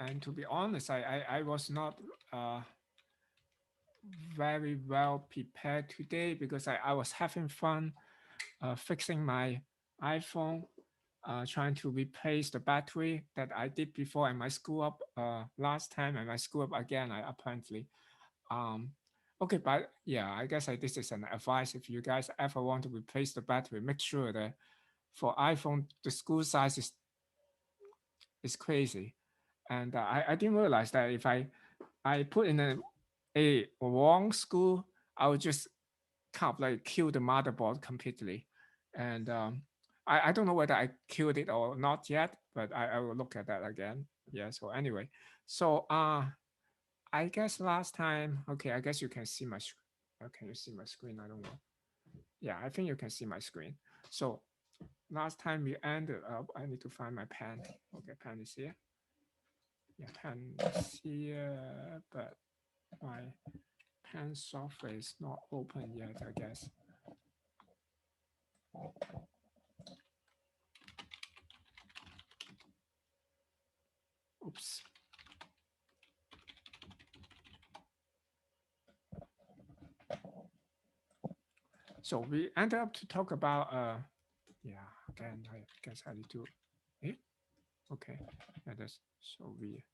And to be honest, I was not very well prepared today because I was having fun fixing my iPhone, trying to replace the battery that I did before, and I screw up last time, and I screw up again. I apparently. Um, okay, but yeah, I guess this is an advice. If you guys ever want to replace the battery, make sure that for iPhone the screw size is crazy, and I didn't realize that if I put in a wrong screw, I would just kind of like kill the motherboard completely. And I don't know whether I killed it or not yet, but I will look at that again. Yeah. So anyway, so I guess last time, okay, I guess you can see my can you see my screen? I don't know. Yeah, I think you can see my screen. So last time we ended up, I need to find my pen. Okay, pen is here. Yeah, pen is here, but my pen software is not open yet, I guess. Oops. So we ended up to talk about yeah, again I guess I need to eh? Okay. Yeah, that's so we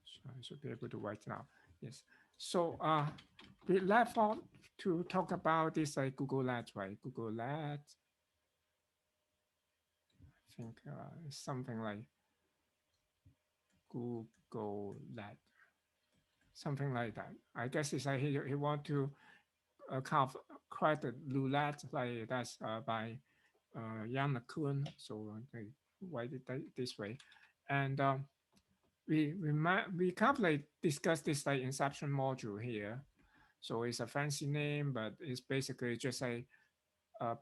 so I should be able to write now. Yes. So we left off to talk about this GoogLeNet, right? GoogLeNet, I think it's something like GoogLeNet, something like that. I guess it's like he want to kind of create a roulette like that's by Jan LeCun. So they write it this way, and we kind of like discuss this like Inception module here. So it's a fancy name, but it's basically just a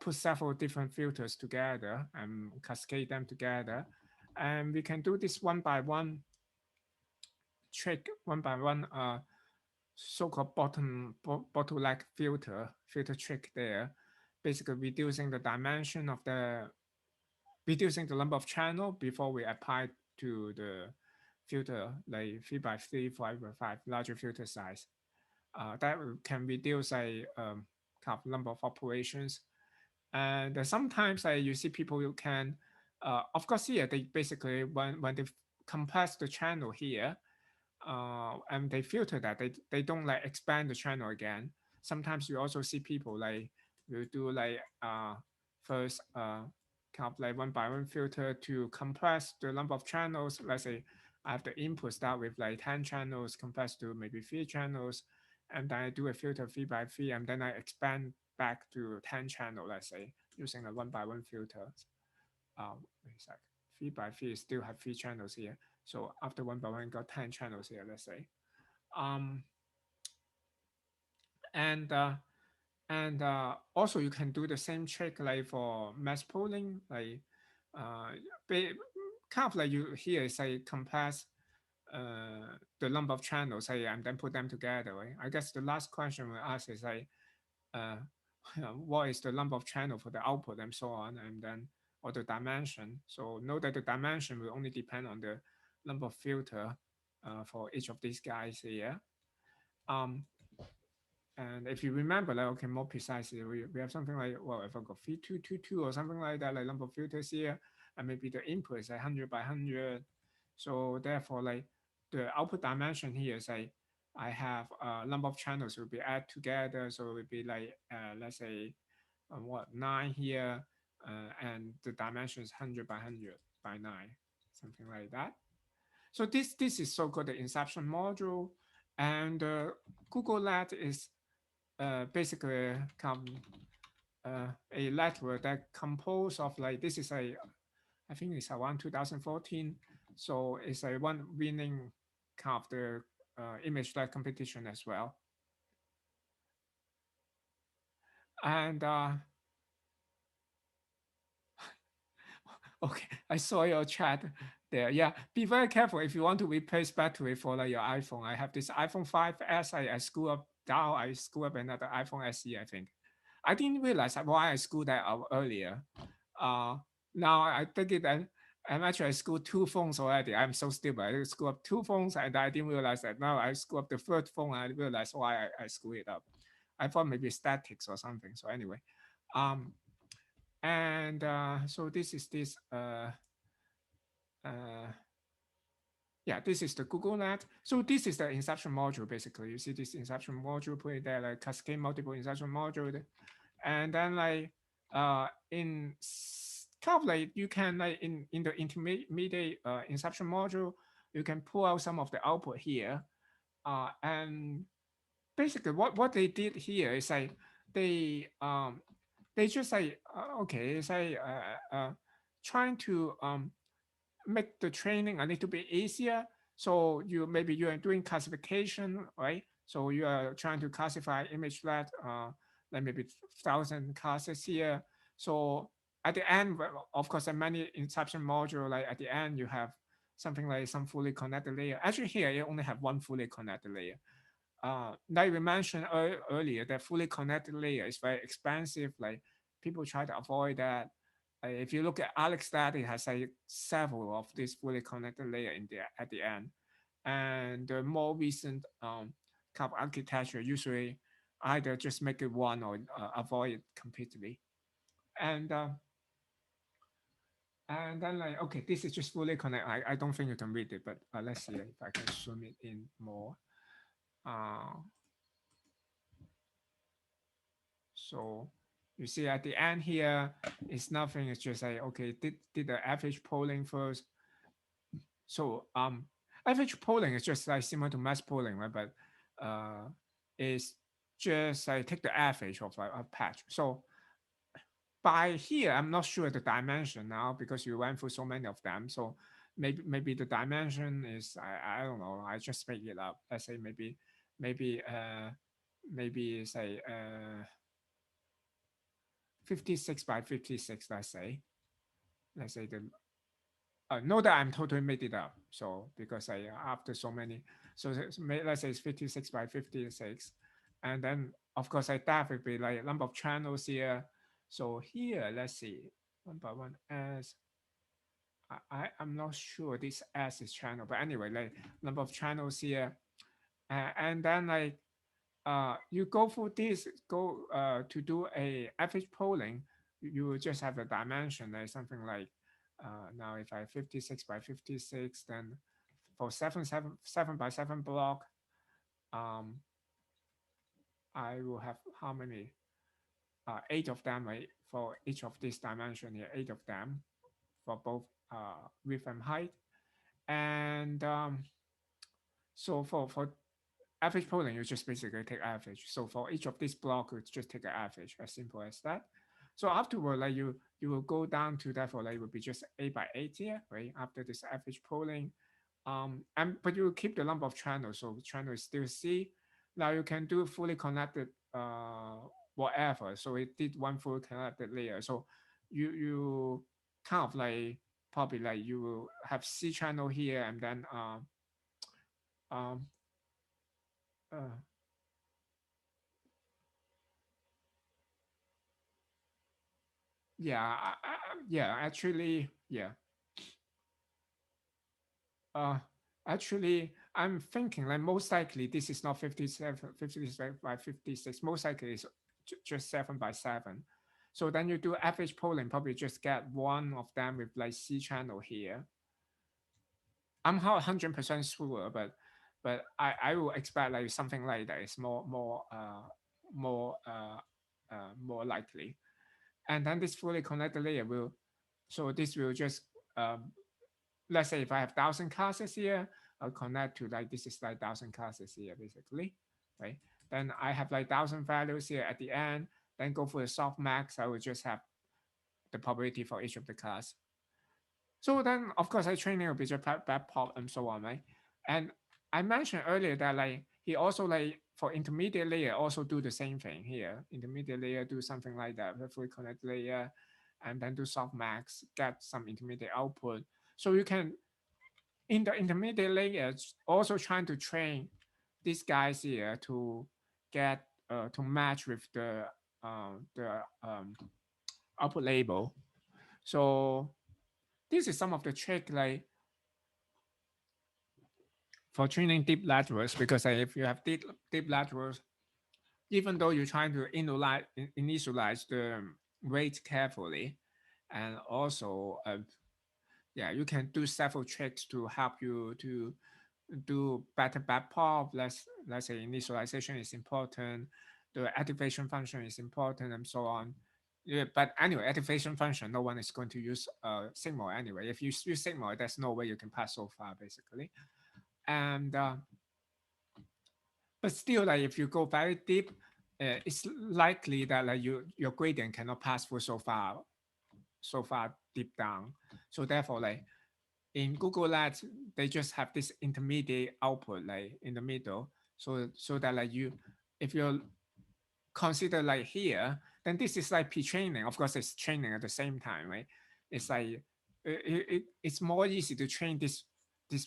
put several different filters together and cascade them together, and we can do this one by one trick, one by one so-called bottleneck filter trick there, basically reducing the dimension of the reducing the number of channel before we apply to the filter like 3 by 3 5 by 5 larger filter size. That can reduce a kind of number of operations. And sometimes you see people who can of course here they basically when they compress the channel here and they filter that they don't like expand the channel again. Sometimes you also see people like will do like first kind of like one by one filter to compress the number of channels. Let's say I have the input start with like 10 channels compressed to maybe 3 channels, and then I do a filter 3 by 3, and then I expand back to 10 channel, let's say, using a one by one filter. Wait a sec. 3 by 3 still have 3 channels here. So after one by one, got 10 channels here, let's say. Um, and also you can do the same trick like for mass pooling, like uh, kind of like you here is like compress the number of channels, say, and then put them together, right? I guess the last question we ask is like, uh, what is the number of channel for the output and so on, and then or the dimension. So know that the dimension will only depend on the number of filter for each of these guys here. Um, and if you remember, like, okay, more precisely, we have something like, well, if I got 3222 or something like that, like number of filters here, and maybe the input is 100 by 100. So therefore, like the output dimension here is like, I have a number of channels will be add together. So it would be like, let's say, what, 9 here, and the dimension is 100 by 100 by 9, something like that. So this is so-called the Inception module. And GoogLeNet is basically a network that composed of like this is a I think it's around 2014. So it's a one winning kind of the image like competition as well. And okay, I saw your chat. there. Yeah, be very careful if you want to replace battery for like your iPhone. I have this iPhone 5s. I screw up down. I screw up another iPhone SE. I think I didn't realize why I screwed that up earlier. Uh, Now I think it. I'm actually I screwed two phones already. I'm so stupid. I screwed up two phones and I didn't realize that. Now I screwed up the third phone and I realized why I screwed it up. I thought maybe statics or something. So anyway, um, and so this is this. Uh, yeah, this is the GoogleNet. So this is the Inception module, basically. You see this Inception module, put it there, like cascade multiple Inception module. And then like in kind of like you can like in the intermediate Inception module, you can pull out some of the output here. And basically what they did here is like they just like okay, it's like trying to make the training a little bit easier. So you are doing classification, right? So you are trying to classify image that like maybe 1,000 classes here. So at the end, well, of course, there are many inception module. Like at the end, you have something like some fully connected layer. Actually, here you only have one fully connected layer. Like we mentioned earlier, that fully connected layer is very expensive. Like people try to avoid that. If you look at AlexStat, it has like several of these fully connected layer in there at the end. And the more recent kind of architecture usually either just make it one or avoid it completely. And uh, and then like okay, this is just fully connected. I don't think you can read it, but let's see if I can zoom it in more. Uh, So you see at the end here, it's nothing. It's just like, okay, did the average polling first. So average polling is just like similar to mass polling, right? But it's just like take the average of like a patch. So by here, I'm not sure the dimension now because you went through so many of them. So maybe the dimension is I don't know. I just make it up. Let's say maybe maybe say 56 by 56, let's say the know that I'm totally made it up. So because I after so many, so let's say it's 56 by 56, and then of course I that would be like number of channels here. So here, let's see, one by one as I'm not sure this S is channel, but anyway, like number of channels here, and then like you go for this, go to do a average polling, you will just have a dimension, like something like now if I 56 by 56, then for 7 by 7 block, um, I will have how many? Eight of them, right? For each of these dimension here, eight of them for both width and height. And so for average polling, you just basically take average. So for each of these blocks, you just take an average, as simple as that. So afterward, like you will go down to that for like it will be just 8 by 8 here, right? After this average polling, and but you keep the number of channels, so channel is still C. Now you can do fully connected whatever. So it did one fully connected layer. So you kind of like probably like you will have C channel here, and then um uh, yeah, yeah, actually, yeah. Uh, Actually, I'm thinking like most likely this is not 57, 56 by 56. Most likely it's just 7 by 7. So then you do average polling, probably just get one of them with like C channel here. I'm not 100% sure, but I will expect like something like that is more more likely. And then this fully connected layer will, so this will just let's say if I have 1,000 classes here, I'll connect to like this is like 1,000 classes here basically, right? Then I have like 1,000 values here at the end. Then go for the soft max. I will just have the probability for each of the class. So then, of course, I training will be just back pop and so on, right? And I mentioned earlier that like he also like for intermediate layer also do the same thing here. Intermediate layer do something like that, the fully connect layer, and then do soft max, get some intermediate output. So you can in the intermediate layers, also trying to train these guys here to get to match with the output label. So this is some of the trick like for training deep laterals, because if you have deep laterals, even though you're trying to initialize the weight carefully, and also yeah, you can do several tricks to help you to do better back pop. Let's say initialization is important, the activation function is important, and so on. Yeah, but anyway, activation function, no one is going to use signal anyway. If you use signal, there's no way you can pass so far, basically. And but still, like if you go very deep, it's likely that like your gradient cannot pass through so far deep down. So therefore, like in GoogLeNet, they just have this intermediate output like in the middle. So that like if you consider like here, then this is like pre-training. Of course, it's training at the same time, right? It's like it's more easy to train this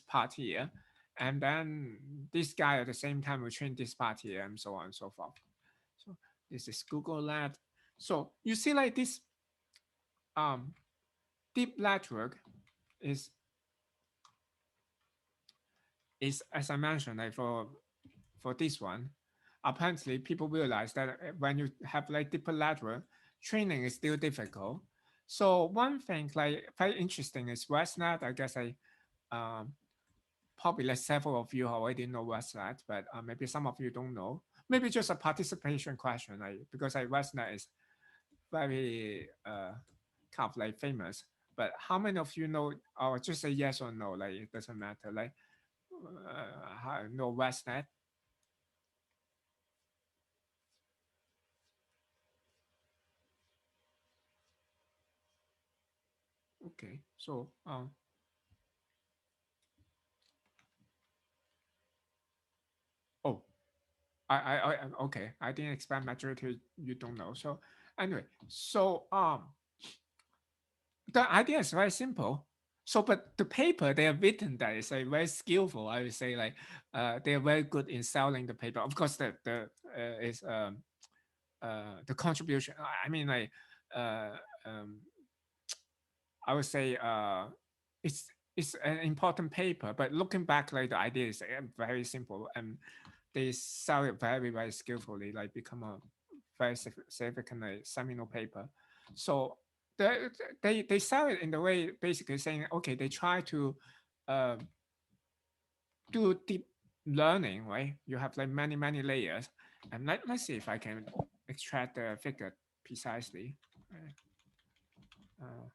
part here, and then this guy at the same time will train this part here, and so on and so forth. So this is GoogLeNet. So you see like this um deep network is as I mentioned, like for this one, apparently people realize that when you have like deeper lateral, training is still difficult. So one thing like very interesting is ResNet. I guess um probably like several of you already know ResNet, but maybe some of you don't know. Maybe just a participation question, like because like ResNet is very kind of like famous. But how many of you know, or just say yes or no, like it doesn't matter, like know ResNet? Okay, so oh, okay, I didn't expect majority you don't know. So anyway, so the idea is very simple. So, but the paper they have written that is like very skillful. I would say like they are very good in selling the paper. Of course, the is the contribution. I mean like uh um I would say it's it's an important paper. But looking back, like the idea is very simple, and they sell it very skillfully, like become a very significant like, seminal paper. So they sell it in the way basically saying, okay, they try to uh, do deep learning, right? You have like many layers, and let's see if I can extract the figure precisely. Uh,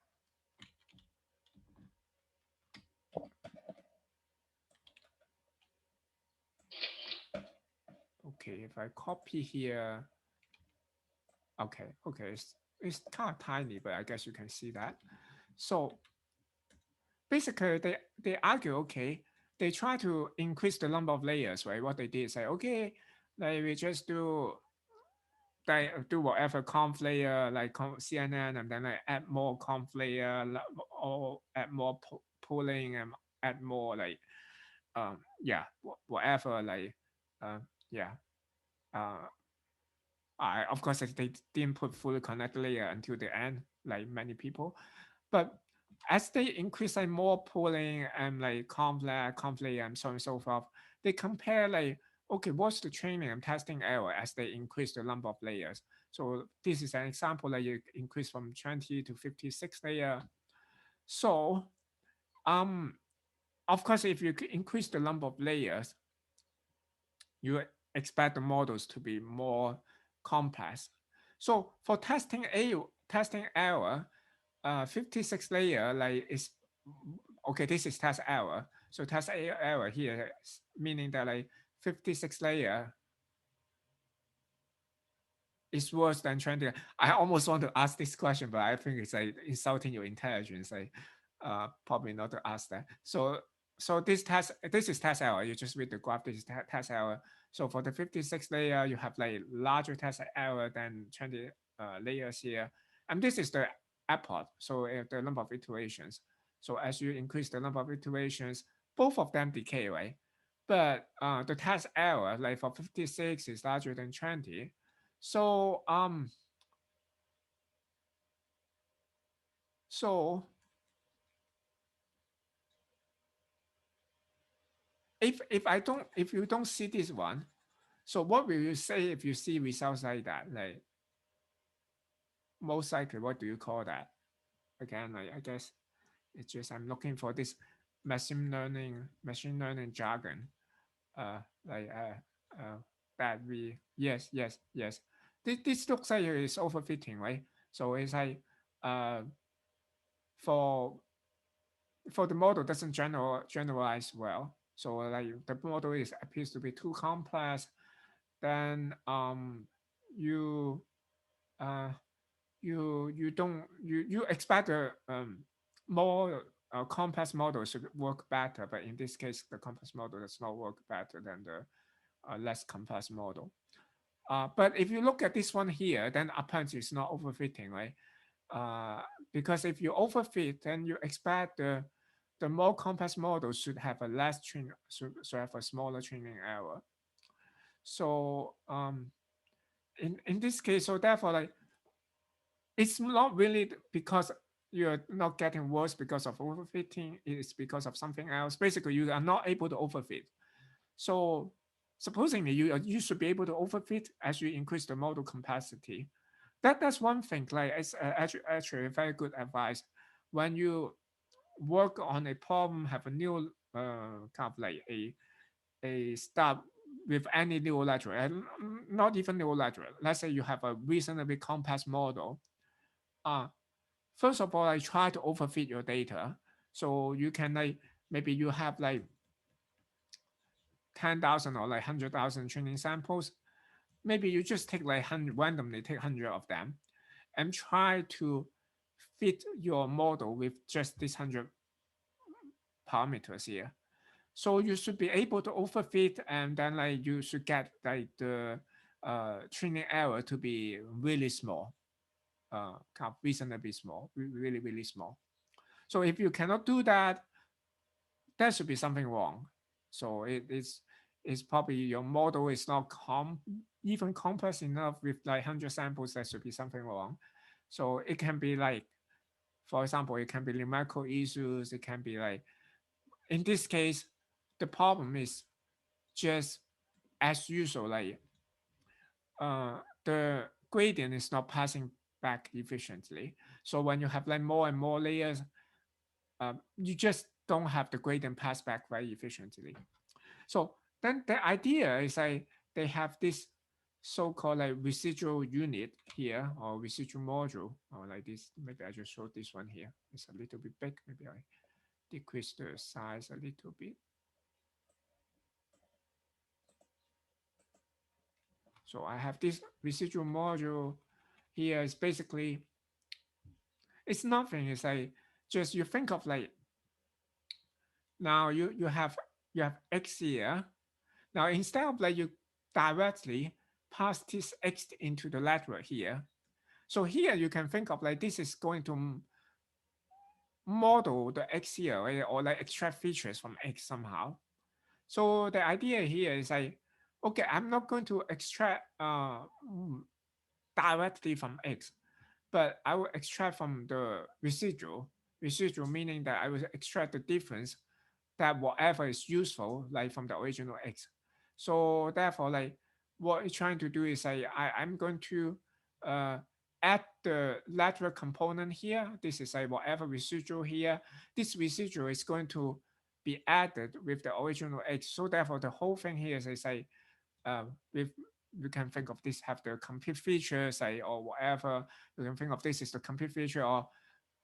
okay, if I copy here, okay, it's kind of tiny, but I guess you can see that. So basically they argue, okay, they try to increase the number of layers, right? What they did is say, okay, like we just they do whatever conf layer like CNN, and then like add more conf layer, or add more pooling, and add more like yeah, whatever like uh, yeah uh I of course they didn't put full connect layer until the end, like many people. But as they increase like more pooling and like conf layer and so on and so forth, they compare like, okay, what's the training and testing error as they increase the number of layers. So this is an example that you increase from 20 to 56 layer. So um of course if you increase the number of layers, you expect the models to be more complex. So for testing error, 56 layer like is okay. This is test error. So test error here meaning that like 56 layer is worse than 20. I almost want to ask this question, but I think it's like insulting your intelligence. Like probably not to ask that. So this is test error. You just read the graph. This is test error. So for the 56 layer, you have like larger test error than 20 layers here. And this is the apport. So the number of iterations. So as you increase the number of iterations, both of them decay, right? But the test error, like for 56, is larger than 20. So so if you don't see this one, so what will you say if you see results like that? Like most likely, what do you call that? Again, like I guess it's just I'm looking for this machine learning jargon. Uh, like that we yes. This looks like it's overfitting, right? So it's like uh for the model doesn't generalize well. So like the model is appears to be too complex, then you uh you expect a more complex model should work better, but in this case the complex model does not work better than the less complex model. But if you look at this one here, then apparently it's not overfitting, right? uh, because if you overfit, then you expect the more complex model should have a less train should have a smaller training error. So in this case, so therefore like it's not really because you're not getting worse because of overfitting, it's because of something else. Basically, you are not able to overfit. So supposedly you should be able to overfit as you increase the model capacity. That's one thing. Like it's actually very good advice when you work on a problem, have a new kind of like a start with any neural network, and not even neural network. Let's say you have a reasonably complex model. Uh, First of all, I try to overfit your data. So you can like maybe you have like 10,000 or like 100,000 training samples. Maybe you just take like 100 randomly take 100 of them and try to fit your model with just these 100 parameters here. So you should be able to overfit, and then like you should get like the training error to be really small, kind of reasonably small, really small. So if you cannot do that, there should be something wrong. So it's probably your model is not even complex enough with like 100 samples. There should be something wrong. So it can be like, for example, it can be numerical issues. It can be like, in this case, the problem is just as usual, like the gradient is not passing back efficiently. So when you have like more and more layers, you just don't have the gradient pass back very efficiently. So then the idea is like they have this so-called like residual unit here, or residual module, or like this. Maybe I just showed this one here. It's a little bit big. Maybe I decrease the size a little bit. So I have this residual module here. Is basically it's nothing. It's like just you think of like now you have x here. Now instead of like you directly pass this x into the network here, so here you can think of like this is going to model the x here, right? Or like extract features from x somehow. So the idea here is like, okay, I'm not going to extract directly from x, but I will extract from the residual. Residual meaning that I will extract the difference that whatever is useful, like from the original x. So therefore, like what it's trying to do is I'm going to uh, add the lateral component here. This is like whatever residual here. This residual is going to be added with the original x. So therefore, the whole thing here is like with you can think of this have the complete feature, say, or whatever. You can think of this as the complete feature, or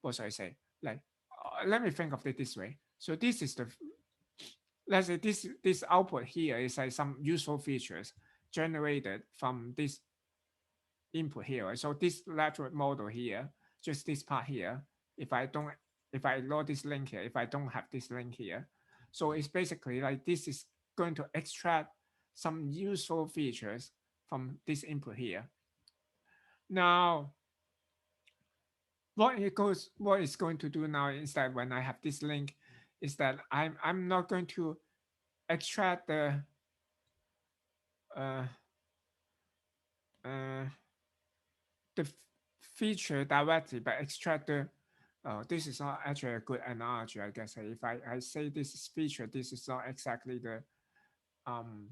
what should I say? Like, let me think of it this way. So this is the, let's say this output here is like some useful features generated from this input here. Right? So this lateral model here, just this part here, if I don't, if I load this link here, if I don't have this link here, so it's basically like this is going to extract some useful features from this input here. Now, what it's going to do now instead when I have this link is that I'm not going to extract uh, uh, the feature directly, but extract the. This is not actually a good analogy, I guess. If I say this is feature, this is not exactly the um.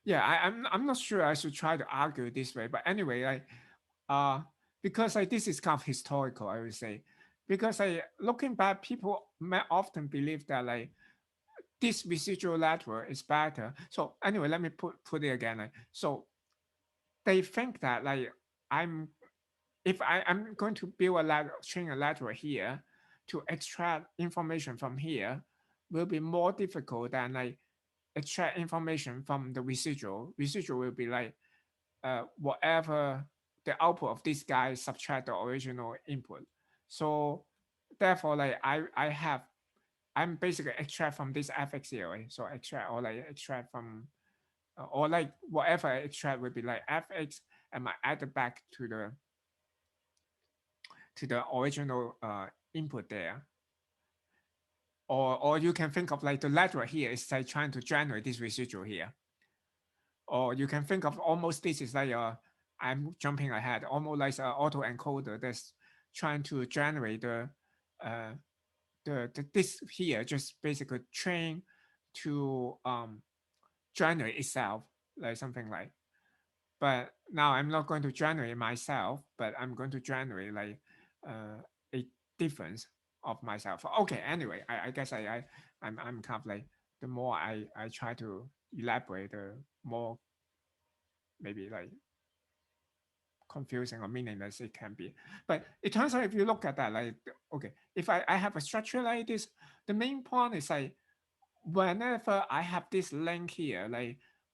Yeah, I'm not sure I should try to argue this way, but anyway, uh because this is kind of historical, I would say, because looking back, people may often believe that this residual network is better. So anyway, let me put it again. So they think that I'm if I'm going to build a train a lateral here to extract information from here will be more difficult than extract information from the residual. Residual will be whatever the output of this guy subtract the original input. So therefore, I'm basically extract from this fx here, right? So extract or extract from or whatever I extract will be fx, and I add it back to the original input there. Or you can think of the lateral here is trying to generate this residual here. Or you can think of almost this is I'm jumping ahead, almost like an autoencoder that's trying to generate uh, this here, just basically train to generate itself, like something like. But now I'm not going to generate myself, but I'm going to generate a difference of myself. Okay, anyway, I guess I'm kind of the more I try to elaborate, the more maybe confusing or meaningless it can be. But it turns out if you look at that, okay, if I have a structure like this, the main point is whenever I have this link here,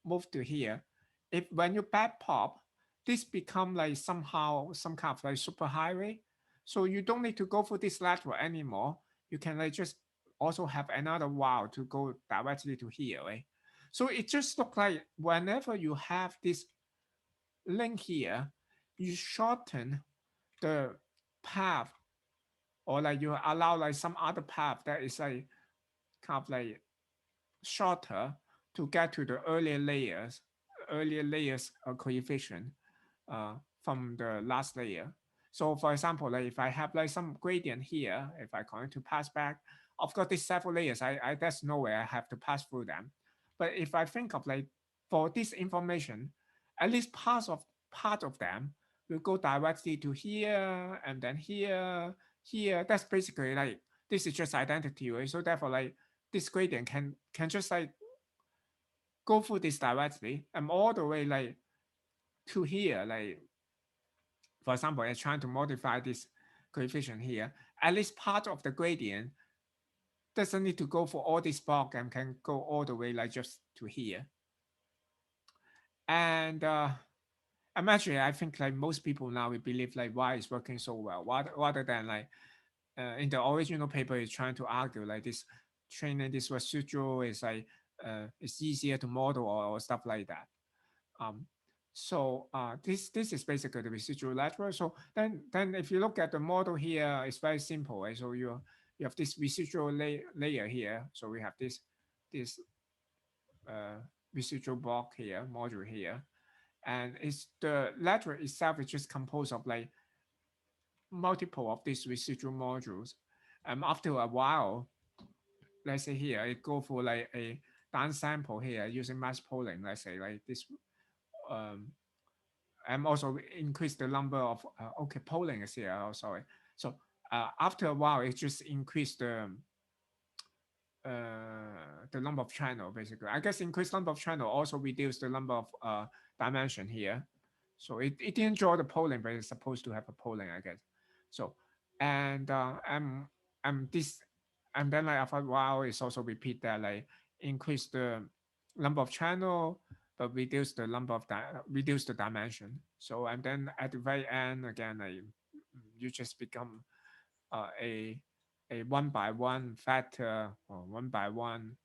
move to here, if when you back pop, this become somehow some kind of super highway. So you don't need to go for this lateral anymore. You can just also have another wire to go directly to here, right? So it just look like whenever you have this link here, you shorten the path, or you allow some other path that is kind of shorter to get to the earlier layers coefficient from the last layer. So for example, if I have some gradient here, if I going to pass back, of course these several layers, there's no way I have to pass through them. But if I think of for this information, at least part of them will go directly to here and then here, here. That's basically this is just identity, right? So therefore this gradient can just go through this directly and all the way to here. For example, I'm trying to modify this coefficient here. At least part of the gradient doesn't need to go for all this block and can go all the way just to here. And actually, I think most people now will believe why it's working so well, rather than in the original paper is trying to argue this training this residual is it's easier to model or stuff like that. Um, so this is basically the residual lateral. So then if you look at the model here, it's very simple, right? So you have this residual layer here. So we have this uh, residual block here, module here, and it's the lateral itself is just composed of multiple of these residual modules. After a while, let's say here, it go for a down sample here using mass polling, let's say this, um, and also increase the number of, okay, polling is here, oh, sorry. So after a while, it just increased the number of channel, basically. I guess increased number of channel also reduce the number of dimension here. So it didn't draw the polling, but it's supposed to have a polling, I guess. So and this, and then after a while it's also repeat that increase the number of channel but reduce the number of reduce the dimension. So and then at the very end again, you just become a one by one factor or one by one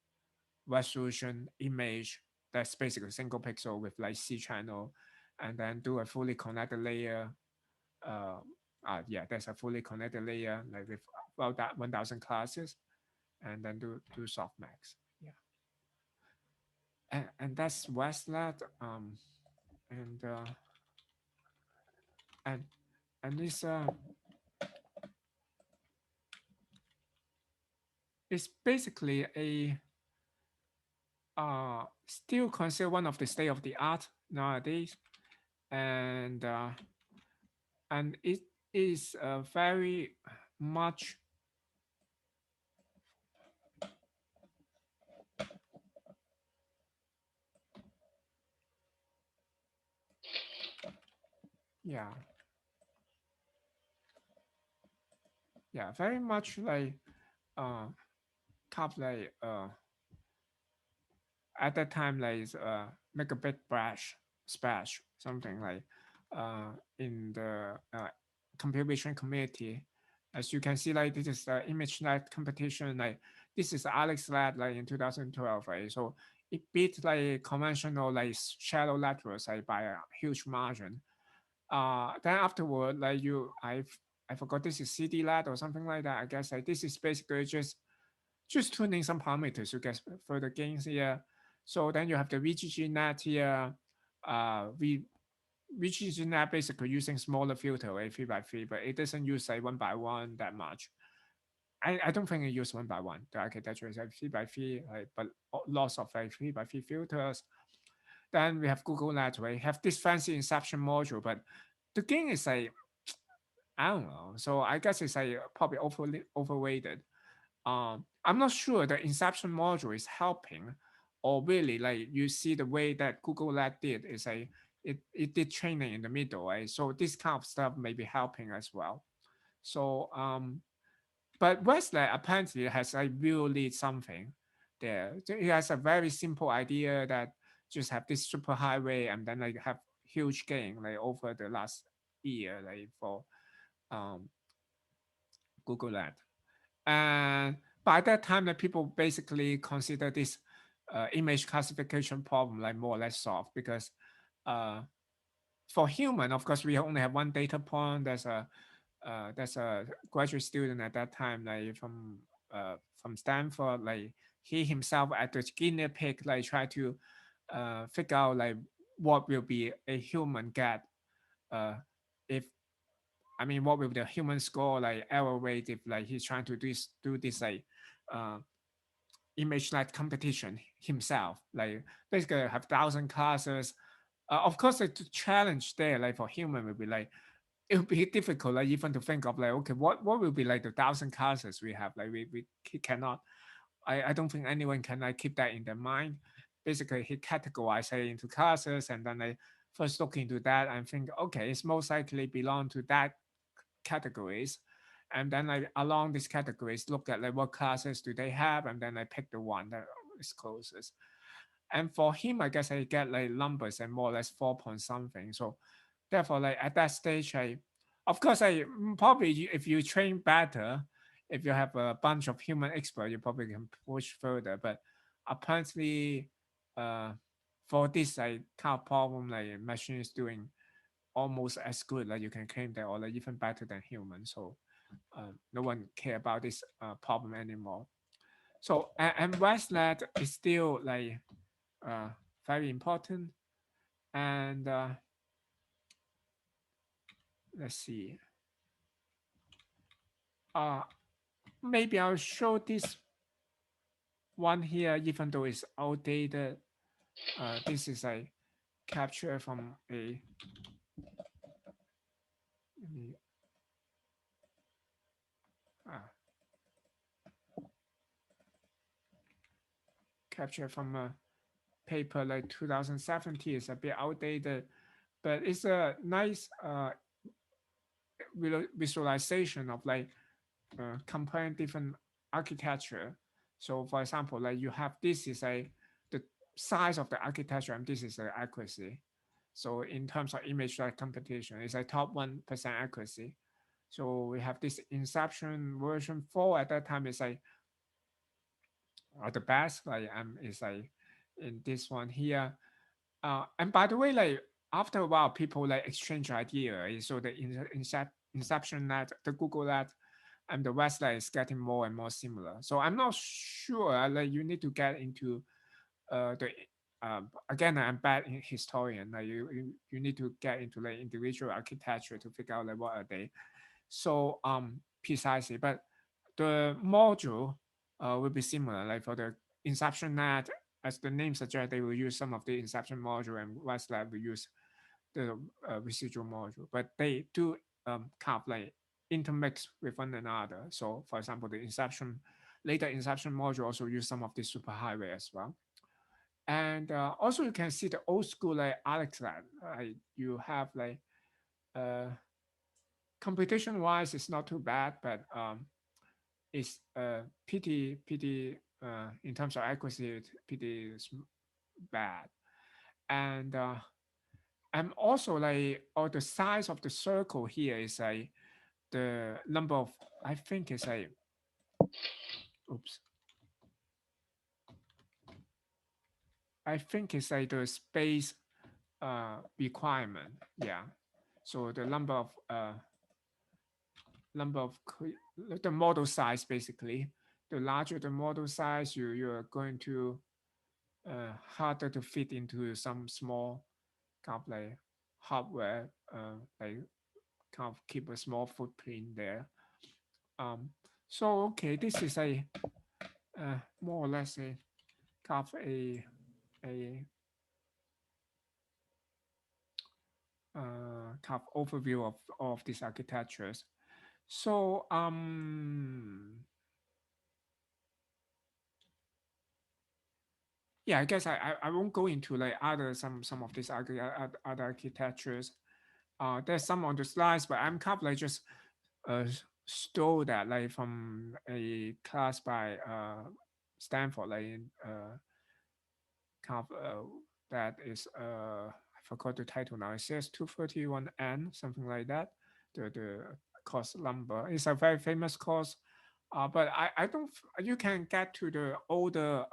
resolution image that's basically single pixel with like C channel, and then do a fully connected layer. Uh, yeah, that's a fully connected layer like with about that 1,000 classes, and then do softmax. Yeah, and that's ResNet. And and and it's basically a still considered one of the state of the art nowadays, and it is very much, yeah, yeah, very much like uh kind of like at that time like make a big splash, something like in the computer vision community. As you can see, like this is the ImageNet competition. Like this is Alex lab like in 2012, right? So it beat like conventional like shadow laterals like by a huge margin. Then afterward, like I forgot this is CD lat or something like that. I guess like this is basically just tuning some parameters to get further gains here. So then you have the VGG net here. We VGG net basically using smaller filter, right, 3 by 3, but it doesn't use like 1 by 1 that much. I don't think it use 1 by 1. The architecture is like 3 by 3, right, but lots of like 3 by 3 filters. Then we have GoogLeNet, right? Have this fancy Inception module, but the gain is like I don't know. So I guess it's like probably overrated. I'm not sure the Inception module is helping, or really like you see the way that Google Lab did is a it did training in the middle, right? So this kind of stuff may be helping as well. So but Wesley apparently has like really something there. So he has a very simple idea that just have this super highway and then like have huge gain like over the last year like for um Google Lab. And by that time, the people basically consider this image classification problem like more or less solved because uh, for human, of course, we only have one data point. There's a graduate student at that time, like from Stanford, like he himself at the guinea pig, like try to figure out like what will be a human get uh, if what will the human score like error rate if like he's trying to do this like uh, image like competition himself, like basically have 1,000 classes. Of course, the challenge there, like for human, will be like it would be difficult, like even to think of like okay, what will be like the 1,000 classes we have? Like we cannot. I don't think anyone can like keep that in their mind. Basically, he categorized it into classes, and then I first look into that and think, okay, it's most likely belong to that categories, and then I along these categories look at like what classes do they have, and then I pick the one that is closest. And for him, I guess I get like numbers and more or less 4 point something. So therefore, like at that stage, of course, probably if you train better, if you have a bunch of human experts, you probably can push further. But apparently, uh, for this like kind of problem, like machine is doing almost as good, like you can claim that, or like even better than humans. So no one care about this problem anymore. So and ResNet is still like uh, very important. And let's see. Uh, Maybe I'll show this one here, even though it's outdated. This is a capture from a uh, capture from a paper like 2017. It's a bit outdated, but it's a nice visualization of like comparing different architecture. So for example, like you have this is a the size of the architecture and this is the accuracy. So in terms of image like computation, it's a top 1% accuracy. So we have this Inception version 4 at that time is like the best, like is like in this one here. And by the way, like after a while, people like exchange idea. So the Inception net, the Google net, and the ResNet is getting more and more similar. So I'm not sure. Like you need to get into the again, I'm bad in historian. Like you need to get into like individual architecture to figure out like what are they. So precisely, but the module will be similar. Like for the Inception net, as the name suggests, they will use some of the Inception module, and ResNet will use the residual module. But they do kind of like intermix with one another. So for example, the Inception later Inception module also use some of the superhighway as well. And also you can see the old school like Alex lab. You have like uh, computation wise, it's not too bad, but it's pretty in terms of accuracy, it's pretty bad. And also like or the size of the circle here is like the number of I think it's like oops I think it's like the space requirement. Yeah. So the number of the model size basically. The larger the model size, you're going to harder to fit into some small kind of like hardware, like kind of keep a small footprint there. Um, so okay, this is a more or less a kind of a kind of overview of these architectures. So yeah, I guess I won't go into like other some of these other architectures. There's some on the slides, but I'm kind of like just stole that like from a class by Stanford, like kind of that is I forgot the title now. It says 231N, something like that. The course number. It's a very famous course. But I don't you can get to the older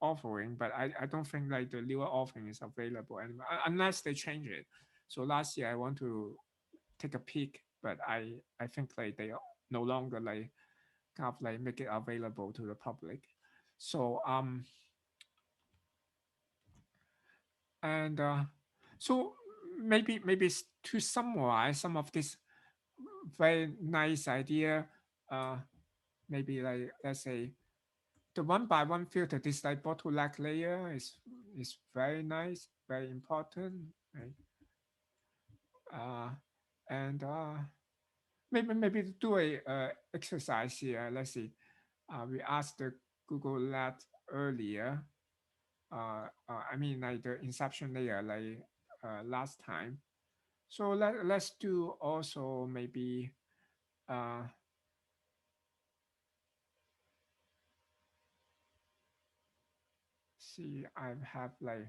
offering, but I don't think like the newer offering is available anymore unless they change it. So last year I want to take a peek, but I think like they no longer like kind of like make it available to the public. So and so maybe to summarize some of this very nice idea, uh maybe like let's say the one by one filter, this like bottleneck layer is very nice, very important, right? uh and maybe do a exercise here. Let's see. We asked the GoogLeNet earlier. I mean, like the Inception layer, like last time. So let's do also maybe uh, see. I have like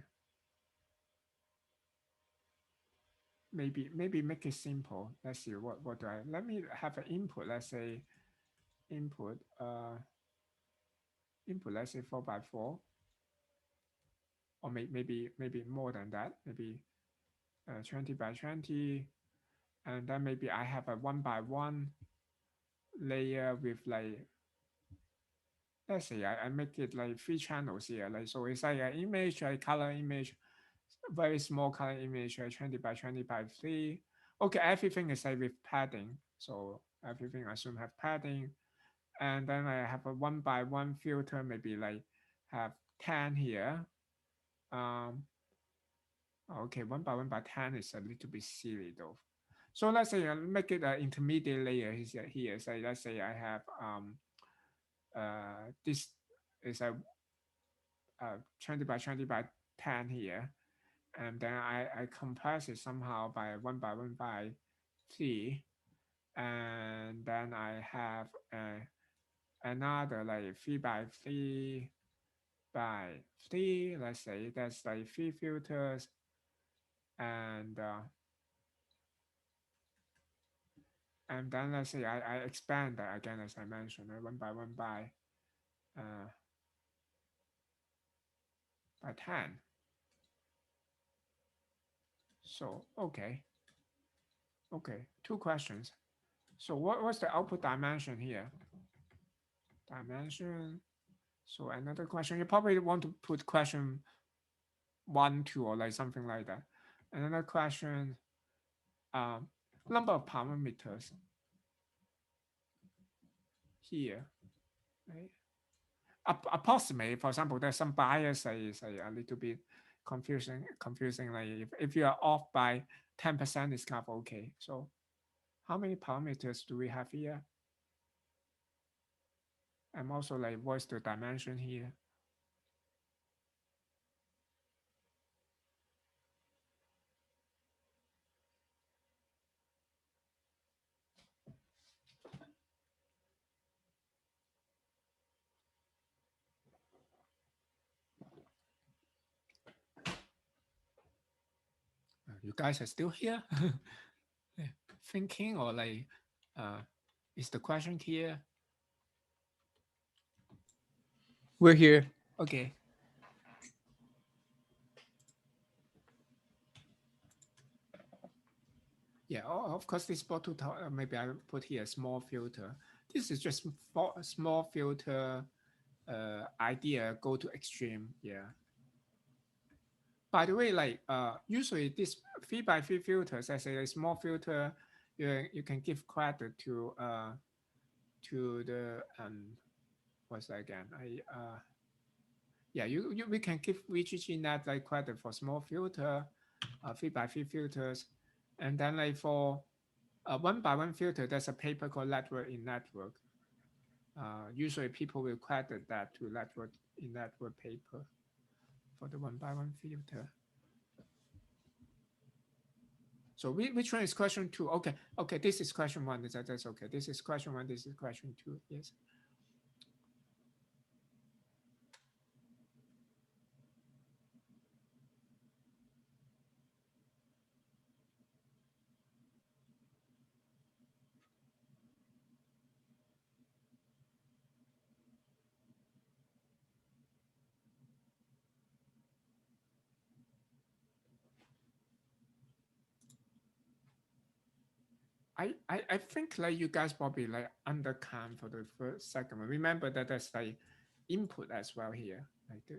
maybe make it simple. Let's see what do I. Let me have an input. Let's say input input. Let's say 4 by 4, or maybe more than that. Maybe 20 by 20, and then maybe I have a 1 by 1 layer with like let's say I make it like 3 channels here. Like so it's like an image, a color image, very small color image, 20 by 20 by 3. Okay, everything is like with padding. So everything I assume have padding. And then I have a 1 by 1 filter, maybe like have 10 here. Um, okay, 1 by 1 by 10 is a little bit silly though. So let's say I make it an intermediate layer here. So let's say I have this is a 20 by 20 by 10 here, and then I compress it somehow by 1 by 1 by 3, and then I have another like 3 by 3 by 3. Let's say that's like 3 filters, and then let's say I expand that again as I mentioned, 1 by 1 by by 10. So, okay. Okay, two questions. So what's the output dimension here? Dimension. So another question, you probably want to put question 1, 2, or like something like that. Another question, um, number of parameters here, right? Approximately, for example, there's some bias is a little bit confusing. Like if you are off by 10%, it's kind of okay. So how many parameters do we have here? And also like what's the dimension here? You guys are still here? Thinking or like, is the question here? We're here. Okay. Yeah, of course, this bottle, maybe I put here a small filter. This is just for a small filter idea, go to extreme. Yeah. By the way, like usually this 3 by 3 filters, as a small filter, you can give credit to the what's that again? Yeah, we can give VGGNet like credit for small filter, 3 by 3 filters, and then like for 1 by 1 filter, there's a paper called network in network. Usually people will credit that to network in network paper for the 1 by 1 filter. So which one is question 2? Okay, this is question 1. That's okay. This is question 1. This is question 2. Yes. I think like you guys probably like undercount for the first second one. Remember that there's like input as well here. Like the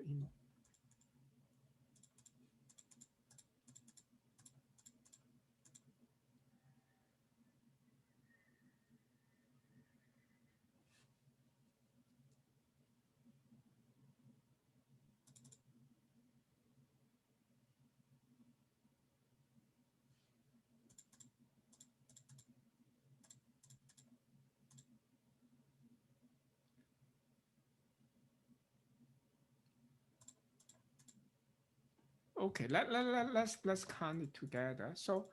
okay, let's count it together. So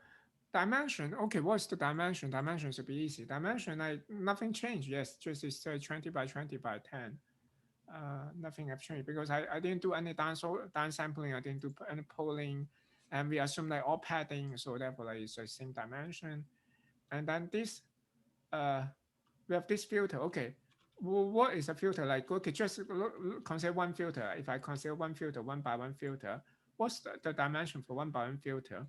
dimension, okay, what's the dimension? Dimension should be easy. Dimension, like nothing changed. Yes, just is 20 by 20 by 10. Nothing have changed because I didn't do any downsampling, I didn't do any polling, and we assume like all padding, so therefore like it's the same dimension. And then this, we have this filter. Okay, what is a filter like? Okay, just consider one filter. If I consider one filter, 1 by 1 filter, what's the dimension for 1 by 1 filter?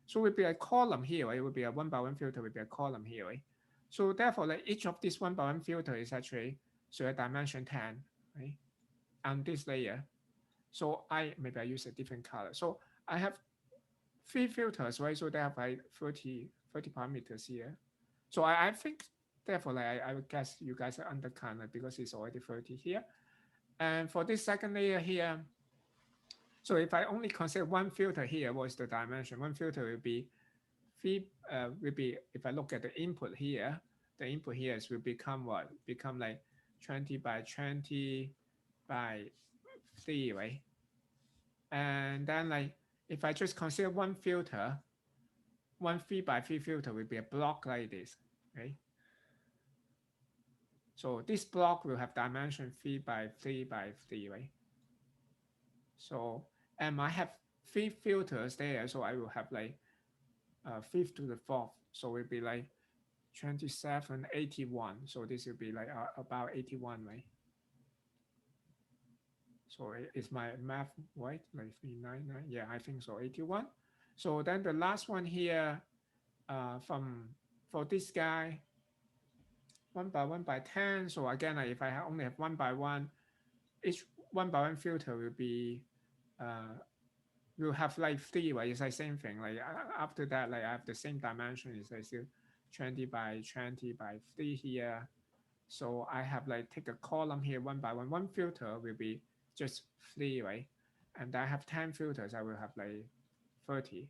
So it would be a column here, right? It would be a 1 by 1 filter, would be a column here, right? So therefore, like each of these 1 by 1 filter is actually so a dimension 10, right? On this layer. So maybe I use a different color. So I have 3 filters, right? So they have like 30 parameters here. So I think therefore like I would guess you guys are undercounted because it's already 30 here. And for this second layer here, so if I only consider one filter here, what's the dimension? One filter will be if I look at the input here, the input here will become what? Become like 20 by 20 by 3, right? And then like if I just consider one filter, one 3 by 3 filter will be a block like this, right? So this block will have dimension 3 by 3 by 3, right? So, and I have 3 filters there, so I will have like 5th to the 4th. So it will be like 27, 81. So this will be like about 81, right? So is my math right? Like 399? Yeah, I think so. 81. So then the last one here, from for this guy, 1 by 1 by 10. So again, if I only have 1 by 1, each 1 by 1 filter will be uh will have like three, right? It's like same thing. Like after that, like I have the same dimension. It's like still 20 by 20 by 3 here. So I have like take a column here 1 by 1. One filter will be just 3, right? And I have 10 filters. I will have like 30.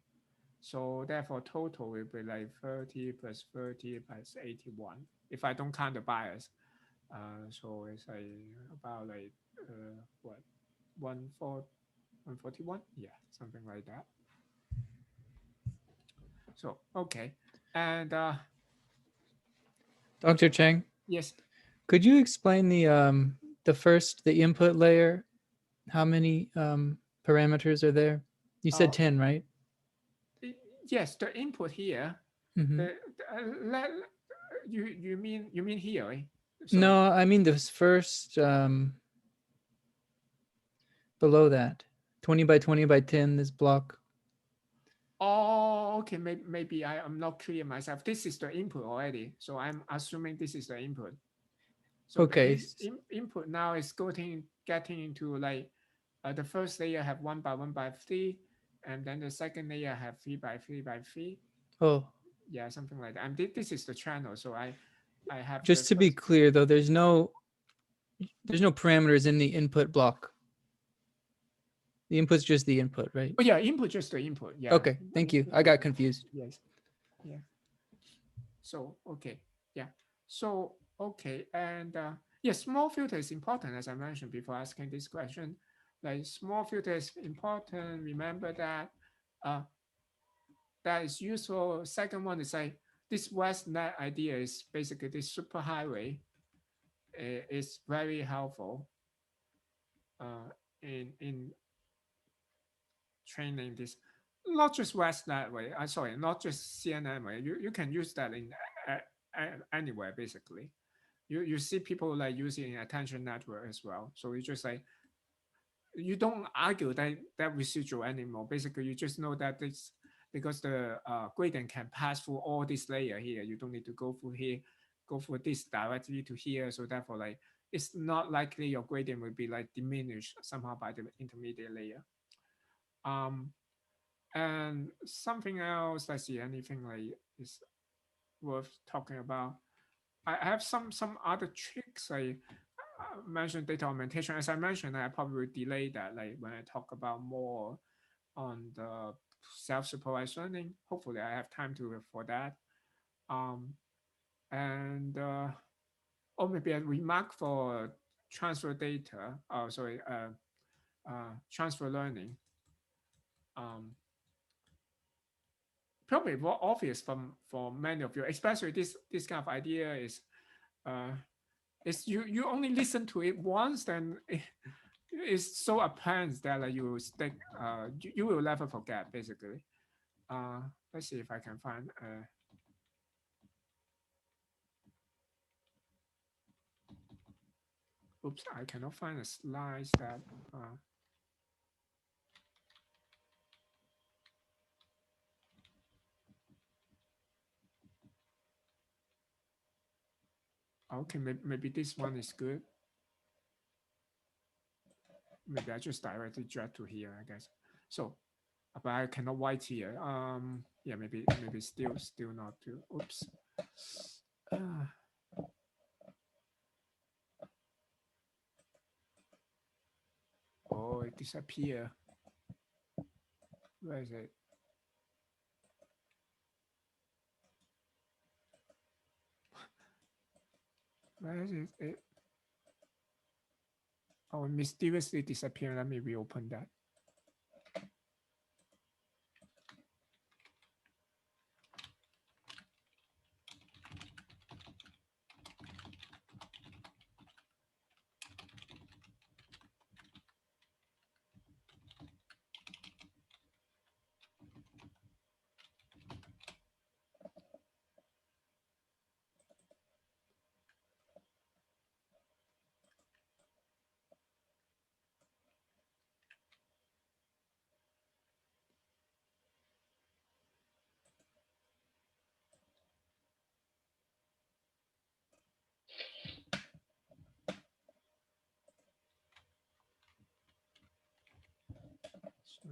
So therefore total will be like 30 plus 30 plus 81. If I don't count the bias. So it's like about like what 141? Yeah, something like that. So okay. And Dr. Chang, yes, could you explain the input layer? How many parameters are there? You said uh, 10, right? yes, the input here, Mm-hmm. you mean here, right? Sorry. No, I mean this first below that, 20 by 20 by 10. This block. Oh, okay. Maybe I am not clear myself. This is the input already, so I'm assuming this is the input. So the Okay. input now is getting into like the first layer have 1 by 1 by 3, and then the second layer have 3 by 3 by 3. Oh, Yeah, something like that. And this is the channel. So I have the just to be first. clear though, there's no parameters in the input block. The input's just the input, right? Oh yeah, input just the input. Yeah. Okay, thank you. I got confused. Yes. Yeah. So okay. Yeah. So okay, and yeah, small filter is important as I mentioned before asking this question. Like small filter is important. Remember that. Uh, that is useful. Second one is like this ResNet idea is basically this superhighway is very helpful uh, in training this, not just ResNet way. I sorry, not just CNN way. You can use that in anywhere basically. You see people like using attention network as well. So you just like you don't argue that residual anymore. Basically, you just know that this because the gradient can pass through all this layer here. You don't need to go through here, go through this directly to here. So therefore, like it's not likely your gradient will be like diminished somehow by the intermediate layer. Um, and something else. Let's see, anything like is worth talking about. I have some other tricks. I mentioned data augmentation. As I mentioned, I probably will delay that. Like when I talk about more on the self-supervised learning. Hopefully, I have time to for that. Um, and or maybe a remark for transfer data. Oh, sorry, transfer learning. Um, Probably more obvious from for many of you, especially this kind of idea uh, is you only listen to it once, then it's so apparent that like, you stick you will never forget basically. Uh, let's see if I can find oops, I cannot find a slide that okay, maybe this one is good. Maybe I just directly drag to here, I guess. So but I cannot write here. Yeah, maybe still not too. Oops. Uh, oh, it disappear. Where is it? Where is it? Oh, mysteriously disappear. Let me reopen that.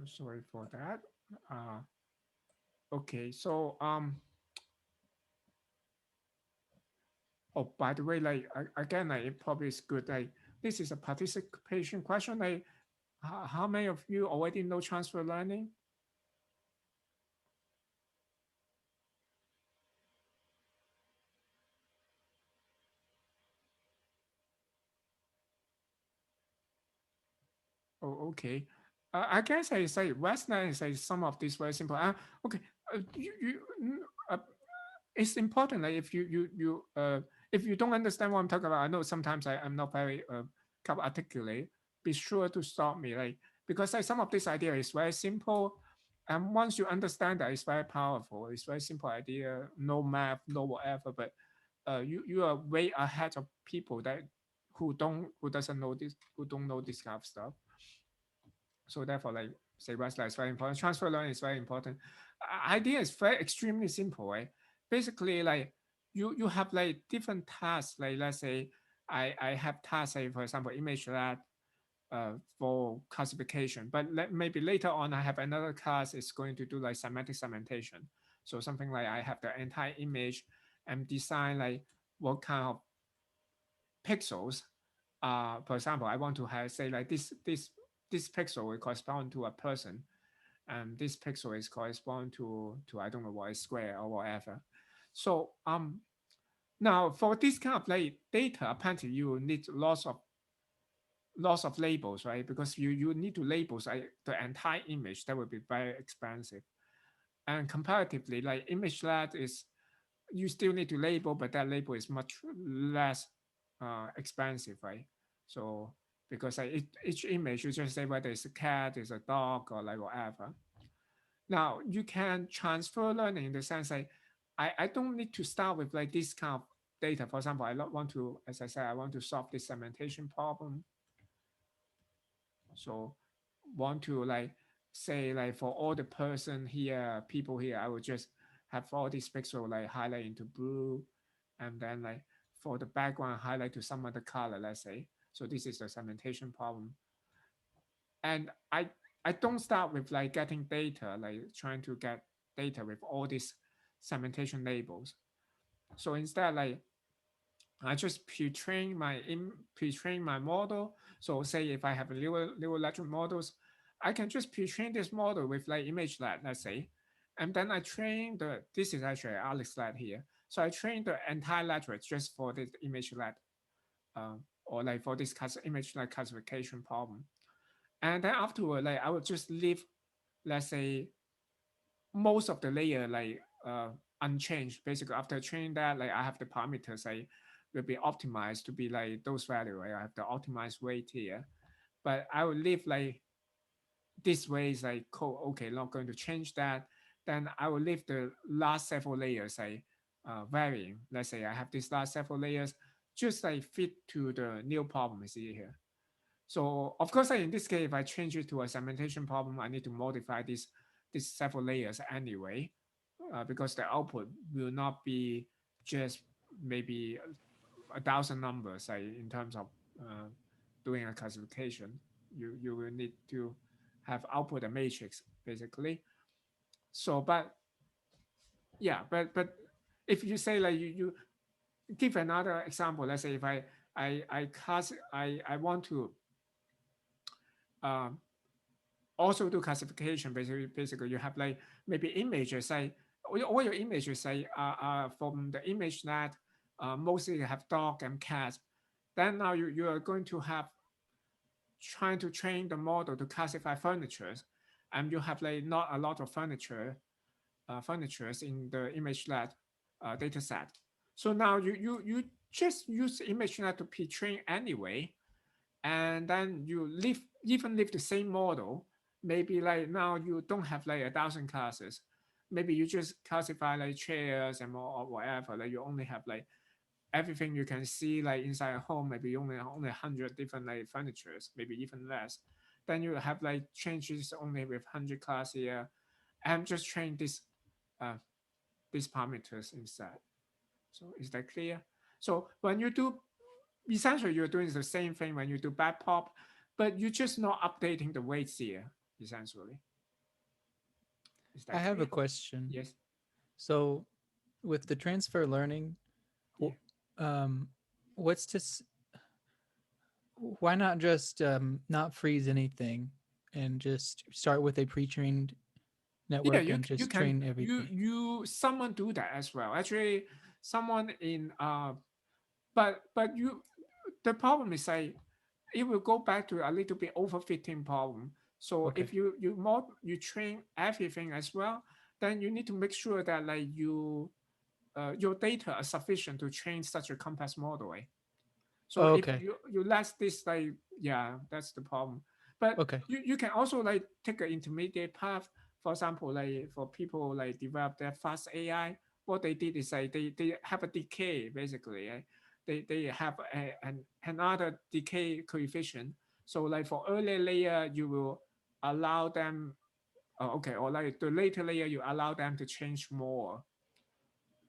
Sorry for that. Uh, okay, so oh, by the way, like again, like it probably is good. Like this is a participation question. Like how many of you already know transfer learning? Oh, okay. I guess I say ResNet is like some of these very simple. Okay, uh, it's important. Like if you don't understand what I'm talking about, I know sometimes I'm not very kind of articulate. Be sure to stop me, like because like some of this idea is very simple, and once you understand that, it's very powerful. It's very simple idea, no math, no whatever, but you are way ahead of people that who doesn't know this, who don't know this kind of stuff. So therefore, like say Rustler is very important. Transfer learning is very important. Idea is very extremely simple, right? Basically, like you have like different tasks. Like let's say I have tasks, say for example, image lab for classification. But maybe later on, I have another class is going to do like semantic segmentation. So something like I have the entire image and design like what kind of pixels. For example, I want to have say like this pixel will correspond to a person, and this pixel is correspond to I don't know what is square or whatever. So now for this kind of like data, apparently you need lots of labels, right? Because you need to label like, the entire image. That would be very expensive. And comparatively, like ImageNet is you still need to label, but that label is much less expensive, right? So because like each image, you just say whether it's a cat, it's a dog, or like whatever. Now you can transfer learning in the sense like I don't need to start with like this kind of data. For example, I want to, as I said, I want to solve this segmentation problem. So want to like say like for all the person here, people here, I would just have all these pixels like highlight into blue, and then like for the background highlight to some other color, let's say. So this is the segmentation problem. And I don't start with like getting data, like trying to get data with all these segmentation labels. So instead, like I just pre-train my model. So say if I have a neural network models, I can just pre-train this model with like image lab, let's say, and then I train the. This is actually Alex lab here. So I train the entire network just for the image lab, or like for this image lab classification problem. And then afterward, like I would just leave, let's say, most of the layer like unchanged. Basically, after training that, like I have the parameters like will be optimized to be like those value. Right? I have the optimized weight here, but I will leave like this way is like code. Okay, not going to change that. Then I will leave the last several layers like varying. Let's say I have these last several layers just like fit to the new problem you see here. So of course, like in this case, if I change it to a segmentation problem, I need to modify these several layers anyway, because the output will not be just maybe a thousand numbers like in terms of uh, doing a classification. You will need to have output a matrix basically. So, but yeah, but if you say like you give another example, let's say if I want to um, also do classification. Basically you have like maybe images like all your images like are from the image that mostly have dog and cat. Then now you are going to have trying to train the model to classify furnitures, and you have like not a lot of furnitures in the ImageNet data set. So now you just use ImageNet to pre-train anyway, and then you even leave the same model. Maybe like now you don't have like 1,000 classes. Maybe you just classify like chairs and more or whatever. Like you only have like everything you can see like inside a home. Maybe you only 100 different like furnitures, maybe even less. Then you have like changes only with 100 class here, and just train uh, these parameters instead. So is that clear? So when you do, essentially you're doing the same thing when you do backpop, but you're just not updating the weights here, essentially. Is I that have a clear? question. Yes. So, with the transfer learning, Yeah. what's to why not just not freeze anything and just start with a pre-trained Yeah, network and you just can train everything? someone do that as well. Actually, someone in but you the problem is like it will go back to a little bit overfitting problem. So Okay. if you train everything as well, then you need to make sure that like your data are sufficient to train such a complex model. Eh? So if Okay. you let this like yeah, that's the problem. But Okay. you can also like take an intermediate path. For example, like for people like develop their fast AI, what they did is like they have a decay basically. Eh? They have another decay coefficient. So like for early layer, you will allow them okay, or like the later layer, you allow them to change more.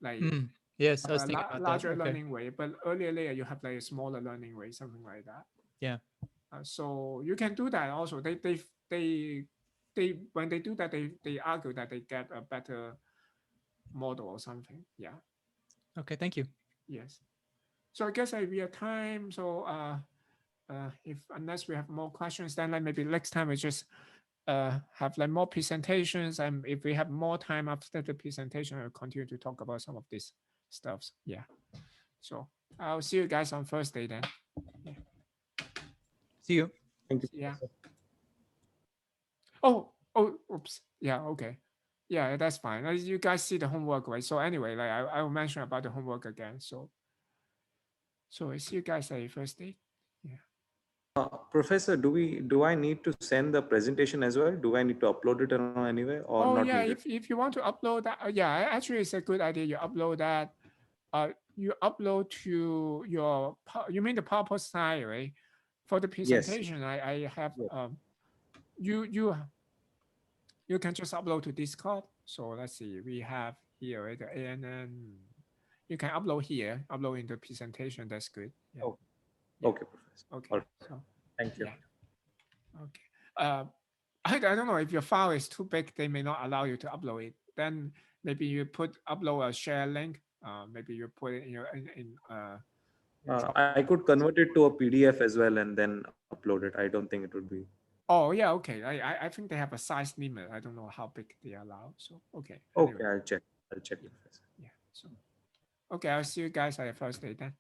Like Mm. Yes, I have was a thinking about that. larger Okay. learning rate, but earlier layer you have like a smaller learning rate, something like that. Yeah. So you can do that also. They when they do that, they argue that they get a better model or something. Yeah. Okay. Thank you. Yes. So I guess we have time. So if unless we have more questions, then like maybe next time we just have like more presentations, and if we have more time after the presentation, I'll continue to talk about some of these stuffs. Yeah. So I'll see you guys on Thursday then. Yeah. See you. Thank you, Yeah. Professor. Oh, oops. Yeah, okay. Yeah, that's fine. You guys see the homework, right? So anyway, like I will mention about the homework again. So I see you guys at Thursday. Yeah. Professor, do I need to send the presentation as well? Do I need to upload it on anyway or Oh not yeah, needed? if you want to upload that, yeah, actually it's a good idea. You upload that. You upload to your. You mean the PowerPoint style, right? For the Yes. presentation, I have Yes. you you can just upload to Discord. So let's see, we have here right, the ANN. You can upload here, upload in the presentation. That's good. Yeah, Oh, yeah. okay, Professor. All Okay. right. So Thank you. yeah. Okay. I don't know if your file is too big, they may not allow you to upload it. Then maybe you upload a share link. Maybe you put it in your in drop. I could convert it to a PDF as well and then upload it. I don't think it would be. Oh yeah, okay. I think they have a size limit. I don't know how big they allow. So okay. Okay, Anyway, I'll check. I'll check, yeah, Professor. yeah. So okay, I'll see you guys at the first day then.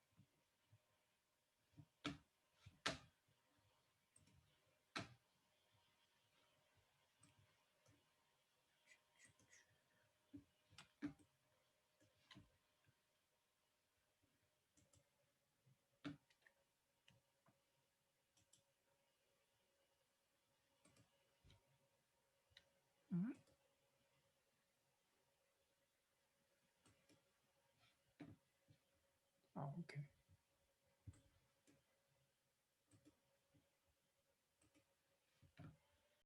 Mhm. Oh, okay.